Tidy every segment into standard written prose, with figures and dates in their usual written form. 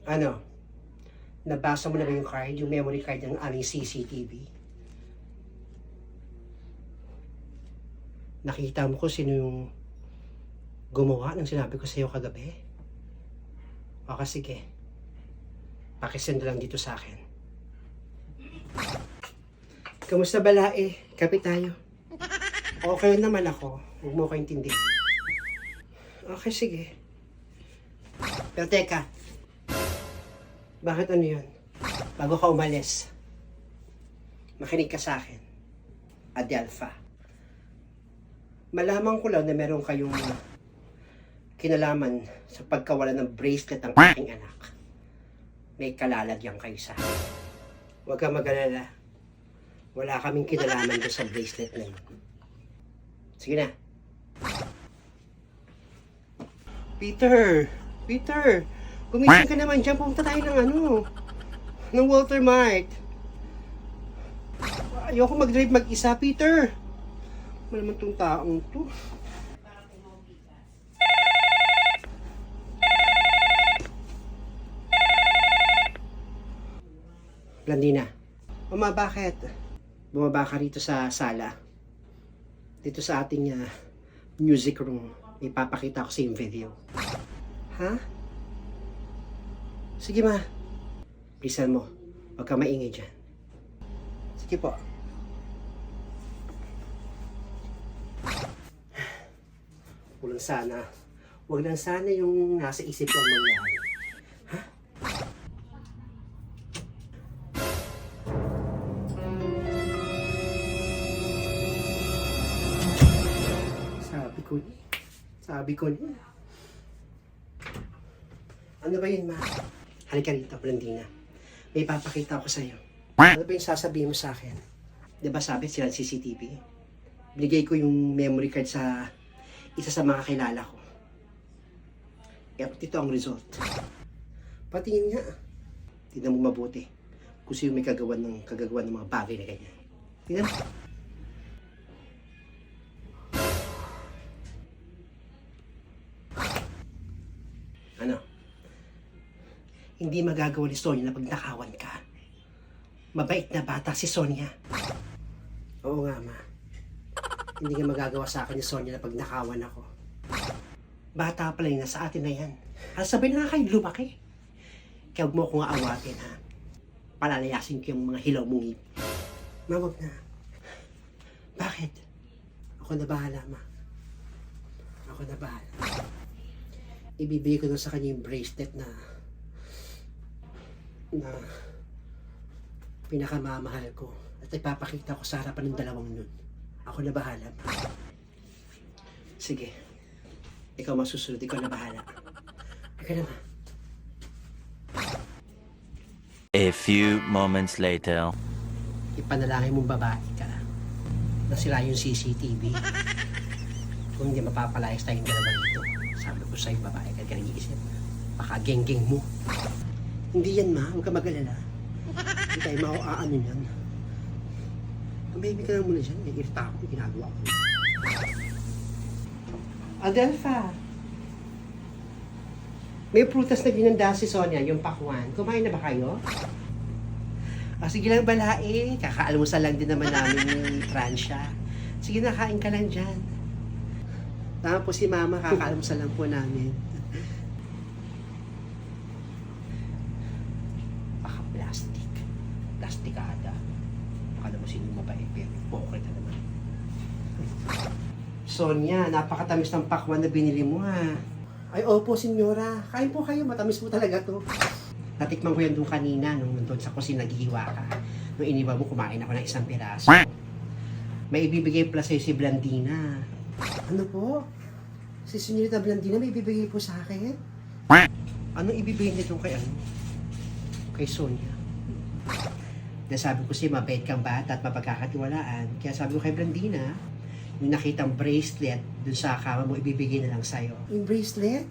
Ano? Nabasa mo na ba yung card? Yung memory card ng aming CCTV? Nakita mo ko sino yung gumawa ng sinabi ko sa'yo kagabi? O sige. Pakisend lang dito sa akin. Kamusta balae? Kapit tayo. Okay naman ako. Huwag mo ko intindihin. Okay, sige. Pero teka. Bakit ano yun? Bago ka umalis, makinig ka sa akin. Adelpha. Malaman ko lang na meron kayong kinalaman sa pagkawala ng bracelet ng aking anak. May kalalagyan kayo sa akin. Huwag kang mag-alala. Wala kaming kinalaman doon sa bracelet na yun. Sige na. Peter! Peter! Gumising ka naman dyan. Pumunta tayo ng Walter Mart. Ayoko mag-drive mag-isa, Peter. Ano naman tong taong to? Blandina. Mama, bakit? Bumaba ka rito sa sala. Dito sa ating music room. May papakita ko sa yung video. Ha? Sige ma. Bilisan mo. Huwag ka maingay dyan. Sige po. Walang sana. Huwag lang sana yung nasa isip ko ang mangyari. Ha? Sabi ko niya. Ano ba yun, ma? Halika rito, Blandina. May papakita ko sa'yo. Ano ba yung sasabihin mo sa akin? Diba sabi sila CCTV? Binigay ko yung memory card sa isa sa mga kilala ko. Kaya ito ang result. Patingin nga. Tingnan mo mabuti kung sino may kagagawa ng mga bagay na ganyan. Tingnan mo. Ano? Hindi magagawa ni Sonia na pag nakawan ka. Mabait na bata si Sonia. Oo nga, ma. Hindi nga magagawa sa akin ni Sonia na pag nakawan ako. Bata pala yun, nasa atin na yan. Sabay na nga kayo lumaki. Kaya huwag mo akong aawatin, ha? Palalayasin ko yung mga hilaw mong ngip. Ma, wag na. Bakit? Ako na bahala, ma. Ako na bahala. Ibibigay ko na sa kanya yung bracelet na pinakamamahal ko. At ipapakita ko sa harapan ng dalawang nun. Ako na bahala. Sige. Ikaw masusunod. Ikaw na bahala. Ikaw na, ma. A few moments later. Ipanalangin mong babae ka na sila yung CCTV. Kung hindi mapapalayas tayong dalawa dito. Sabi ko sa'yo, babae ka ganang iisip. Baka geng-geng mo. Hindi yan, ma. Huwag ka mag-alala. Hindi tayo mauaano yan. Baby ka lang muna dyan. May irita ako. May ginagawa ko. Adelpha. May prutas na ginanda si Sonia, yung pakwan. Kumain na ba kayo? Sige lang, balae. Kakaalmusal lang din naman namin ni Francia. Sige na, kain ka lang dyan. Tama po si Mama, kakaalmusal lang po namin. Baka plastic. Plastikada. Baka naman sino mabait, pero poker ka naman. Sonia, napakatamis ng pakwan na binili mo, ha? Ay, opo, senyora. Kain po kayo, matamis po talaga to. Natikman ko yan doon kanina, nung nandun sa kusina, naghihiwa ka. Nung iniba mo, kumain ako ng isang piraso. May ibibigay pala sa'yo si Blandina. Ano po? Si Senyorita Blandina may ibibigay po sa akin? Anong ibibigay niya doon kay Kay Sonia. Dahil sabi ko siya, mabait kang bata at mapagkakatiwalaan. Kaya sabi ko kay Blandina, yung nakitang bracelet doon sa kama mo, ibibigay na lang sa'yo. Yung bracelet?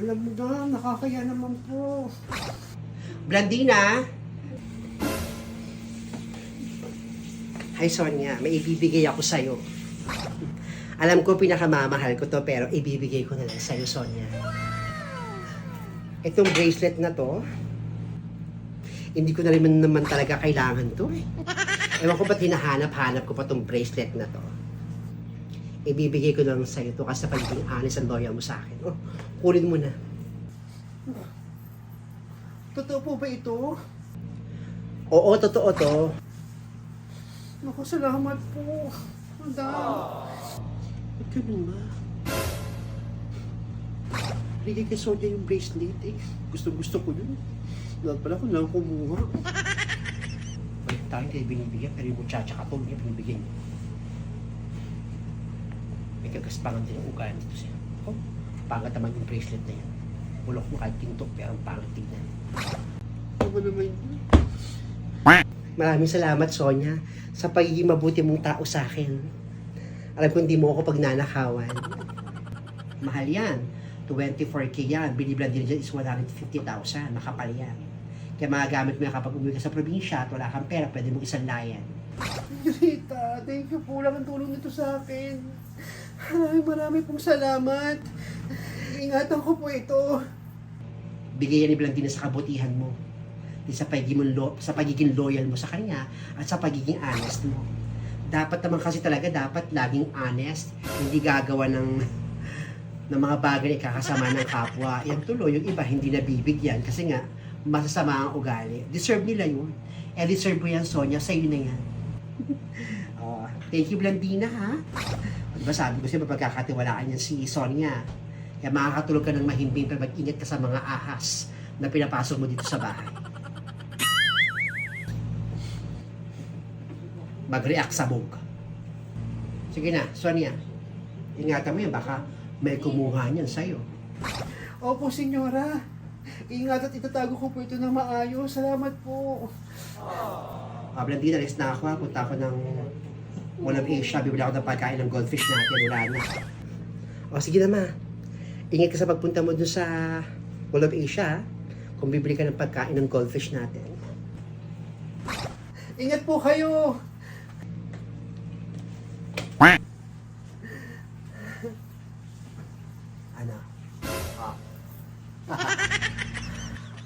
Alam mo na, nakakaya naman po. Blandina! Hi Sonia, may ibibigay ako sa'yo. Alam ko pinakamamahal ko to, pero ibibigay ko na lang sa'yo, Sonia. Itong bracelet na to, hindi ko na rin naman talaga kailangan to eh. Ewan ko ba't hinahanap-hanap ko pa tong bracelet na to. Ibibigay ko lang sa'yo to kasi sa pagiging honest and loyal mo sa akin. Oh, kunin mo na. Totoo po ba ito? Oo, totoo to. Naku, salamat po. Madam. Ba't ganun ba? Bigay kay Sonia yung bracelet eh. Gusto ko yun. Lahat pala ko lang kumuha. Balik tayo tayo binibigyan, pero yung muchacha katol niya binibigyan niya. May kagaspangan din yung ugali dito siya. Oh, pangat naman yung bracelet na yan. Bulok mo kahit kintok, pero ang pangat tignan. Ano naman yun? Maraming salamat, Sonia, sa pagiging mabuti mong tao sa akin. Alam ko hindi mo ako pagnanakawan. Mahal yan. 24K yan. Biniblan din dyan is 150,000. Makapal yan. Kaya magagamit mo yan kapag umuwi ka sa probinsya at wala kang pera, pwede mong isanlayan. Rita, thank you po lang ang tulong nito sa akin. Marami pong salamat. Ingatan ko po ito. Bigay yan ni Blandina sa kabutihan mo. Sa pagiging loyal mo sa kanya at sa pagiging honest mo. Dapat naman kasi talaga, dapat laging honest. Hindi gagawa ng mga bagay na ikakasama ng kapwa. Yan tuloy, yung iba hindi nabibigyan kasi nga, masasama ang ugali. Deserve nila yun. Deserve mo yan, Sonia, sa'yo na yan. Thank you, Blandina, ha? Diba sabi ko siya, mapagkakatiwalaan yan si Sonia. Kaya makakatulog ka ng mahimbing pero mag-ingat ka sa mga ahas na pinapasok mo dito sa bahay. Mag-react sa bog. Sige na, Sonia. Ingatan mo yan, baka may kumuha niyan sa'yo. Opo, senyora. Ingat at itatago ko po ito na maayos. Salamat po. Blandina, rest na ako ha. Punta ako ng Mall of Asia. Bibili ako ng pagkain ng goldfish natin. Wala na. O, sige na ma. Ingat ka sa pagpunta mo dun sa Mall of Asia. Kung bibili ka ng pagkain ng goldfish natin. Ingat po kayo! Ano? Oh.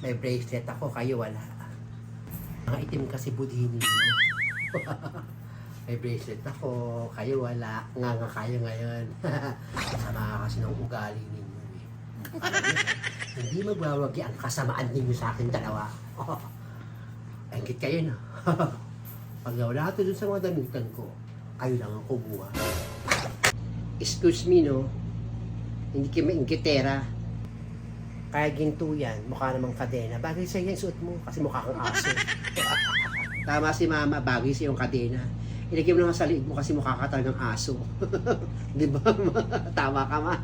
May bracelet ako, kayo wala. Mga itim kasi budhin niyo. May bracelet ako, kayo wala. Nga kayo ngayon. Sama kasi ng ugali ninyo. Alam niyo, hindi magwawagi ang kasamaan ninyo sa akin dalawa. Engkit kayo na. Pag nawala ito dun sa mga damitan ko, kayo lang ang kumuha. Excuse me, no? Hindi kayo maingkitera. Kaya ginto yan, mukha namang kadena. Bagay sa'yo yung suot mo kasi mukha kang aso. Tama si mama, bagay sa yung kadena. Ilagay mo naman sa liig mo kasi mukha ka talagang aso. Di ba? Tama ka ma.